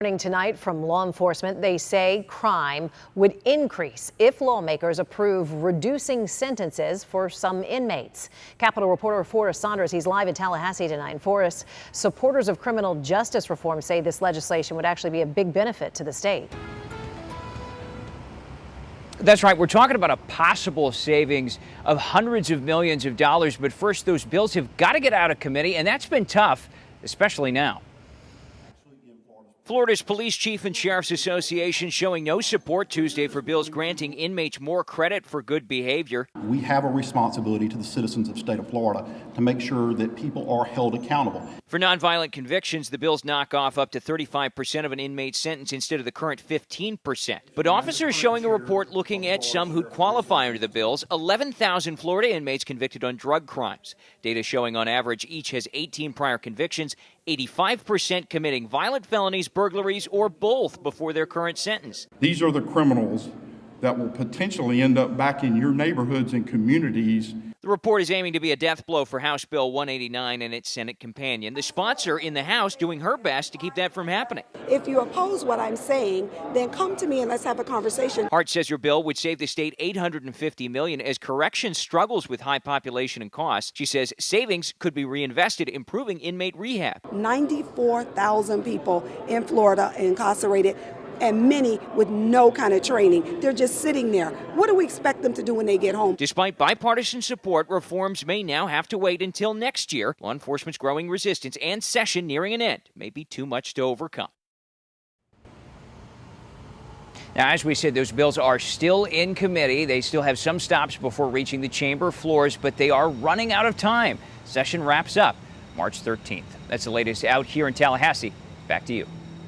Warning tonight from law enforcement. They say crime would increase if lawmakers approve reducing sentences for some inmates. Capitol reporter Forrest Saunders, he's live in Tallahassee tonight. Forrest, supporters of criminal justice reform say this legislation would actually be a big benefit to the state. That's right. We're talking about a possible savings of hundreds of millions of dollars. But first, those bills have got to get out of committee, and that's been tough, especially now. Florida's Police Chief and Sheriff's Association showing no support Tuesday for bills granting inmates more credit for good behavior. We have a responsibility to the citizens of the state of Florida to make sure that people are held accountable. For nonviolent convictions, the bills knock off up to 35% of an inmate's sentence instead of the current 15%. But officers showing a report looking at some who'd qualify under the bills, 11,000 Florida inmates convicted on drug crimes. Data showing on average each has 18 prior convictions, 85% committing violent felonies, burglaries, or both before their current sentence. These are the criminals that will potentially end up back in your neighborhoods and communities. The report is aiming to be a death blow for House Bill 189 and its Senate companion. The sponsor in the House doing her best to keep that from happening. If you oppose what I'm saying, then come to me and let's have a conversation. Hart says your bill would save the state $850 million as corrections struggles with high population and costs. She says savings could be reinvested, improving inmate rehab. 94,000 people in Florida incarcerated, and many with no kind of training. They're just sitting there. What do we expect them to do when they get home? Despite bipartisan support, reforms may now have to wait until next year. Law enforcement's growing resistance and session nearing an end may be too much to overcome. Now, as we said, those bills are still in committee. They still have some stops before reaching the chamber floors, but they are running out of time. Session wraps up March 13th. That's the latest out here in Tallahassee. Back to you.